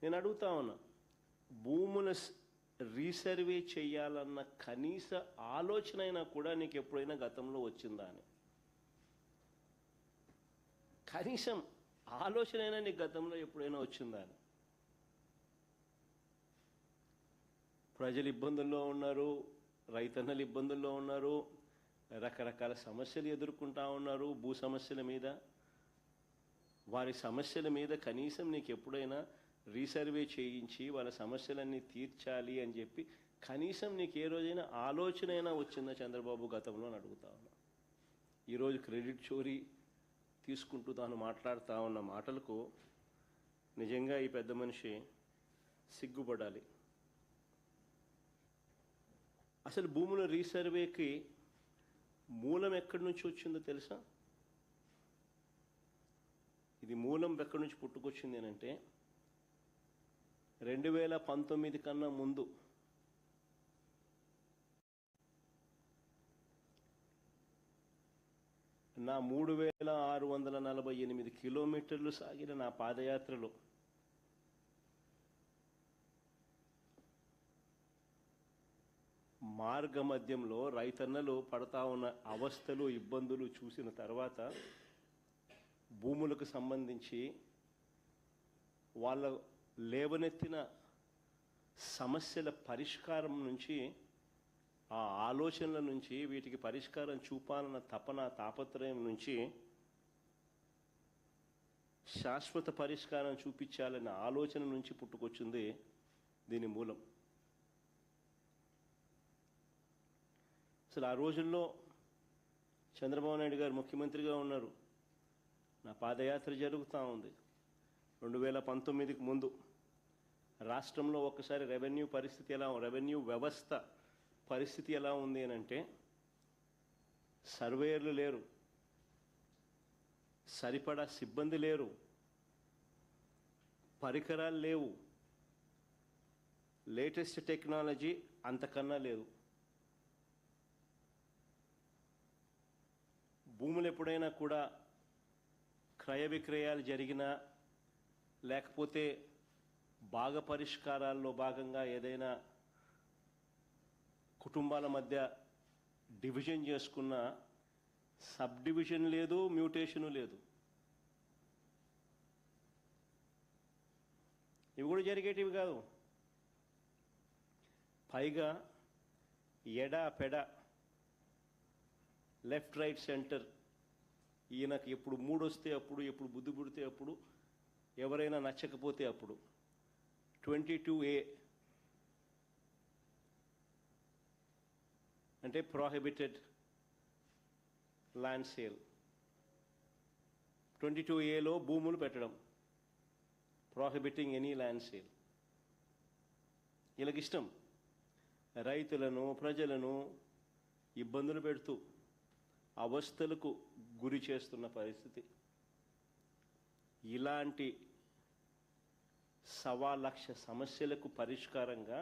నేను అడుగుతా ఉన్నా, భూముల రీసర్వే చేయాలన్న కనీస ఆలోచన అయినా కూడా నీకు ఎప్పుడైనా గతంలో వచ్చిందా అని? కనీసం ఆలోచన అయినా నీకు గతంలో ఎప్పుడైనా వచ్చిందా అని? ప్రజలు ఇబ్బందుల్లో ఉన్నారు, రైతన్నలు ఇబ్బందుల్లో ఉన్నారు, రకరకాల సమస్యలు ఎదుర్కొంటా ఉన్నారు. భూ సమస్యల మీద, వారి సమస్యల మీద కనీసం నీకు ఎప్పుడైనా రీసర్వే చేయించి వాళ్ళ సమస్యలన్నీ తీర్చాలి అని చెప్పి కనీసం నీకు ఏ రోజైనా ఆలోచన అయినా వచ్చిందా చంద్రబాబు గతంలో అని అడుగుతా ఉన్నా. ఈరోజు క్రెడిట్ చోరీ తీసుకుంటూ తాను మాట్లాడుతూ ఉన్న మాటలకు నిజంగా ఈ పెద్ద మనిషి సిగ్గుపడాలి. అసలు భూముల రీసర్వేకి మూలం ఎక్కడి నుంచి వచ్చిందో తెలుసా? ఇది మూలం ఎక్కడి నుంచి పుట్టుకొచ్చింది అని అంటే 2019 కన్నా ముందు నా 3648 కిలోమీటర్లు సాగిన నా పాదయాత్రలో మార్గ మధ్యంలో రైతన్నలు పడతా ఉన్న అవస్థలు, ఇబ్బందులు చూసిన తర్వాత భూములకు సంబంధించి వాళ్ళ లేవనెత్తిన సమస్యల పరిష్కారం నుంచి, ఆ ఆలోచనల నుంచి, వీటికి పరిష్కారం చూపాలన్న తపన, తాపత్రయం నుంచి శాశ్వత పరిష్కారం చూపించాలన్న ఆలోచన నుంచి పుట్టుకొచ్చింది దీని మూలం. అసలు ఆ రోజుల్లో చంద్రబాబు నాయుడు గారు ముఖ్యమంత్రిగా ఉన్నారు. నా పాదయాత్ర జరుగుతూ ఉంది. 2019కి ముందు రాష్ట్రంలో ఒక్కసారి రెవెన్యూ వ్యవస్థ పరిస్థితి ఎలా ఉంది అని అంటే, సర్వేయర్లు లేరు, సరిపడా సిబ్బంది లేరు, పరికరాలు లేవు, లేటెస్ట్ టెక్నాలజీ అంతకన్నా లేదు. భూములు ఎప్పుడైనా కూడా క్రయ విక్రయాలు జరిగినా, లేకపోతే భాగ పరిష్కారాల్లో భాగంగా ఏదైనా కుటుంబాల మధ్య డివిజన్ చేసుకున్న సబ్ డివిజన్ లేదు, మ్యూటేషను లేదు. ఇవి కూడా జరిగేటివి కాదు. పైగా ఎడా పెడ, లెఫ్ట్ రైట్ సెంటర్, ఈయనకు ఎప్పుడు మూడొస్తే అప్పుడు, ఎప్పుడు బుద్ధి పుడితే అప్పుడు, ఎవరైనా నచ్చకపోతే అప్పుడు 22A అంటే ప్రోహిబిటెడ్ ల్యాండ్ సేల్. 22Aలో భూములు పెట్టడం, ప్రోహిబిటింగ్ ఎనీ ల్యాండ్ సేల్. వీళ్ళకి ఇష్టం రైతులను, ప్రజలను ఇబ్బందులు పెడుతూ అవస్థలకు గురి చేస్తున్న పరిస్థితి. ఇలాంటి 1.25 లక్ష సమస్యలకు పరిష్కారంగా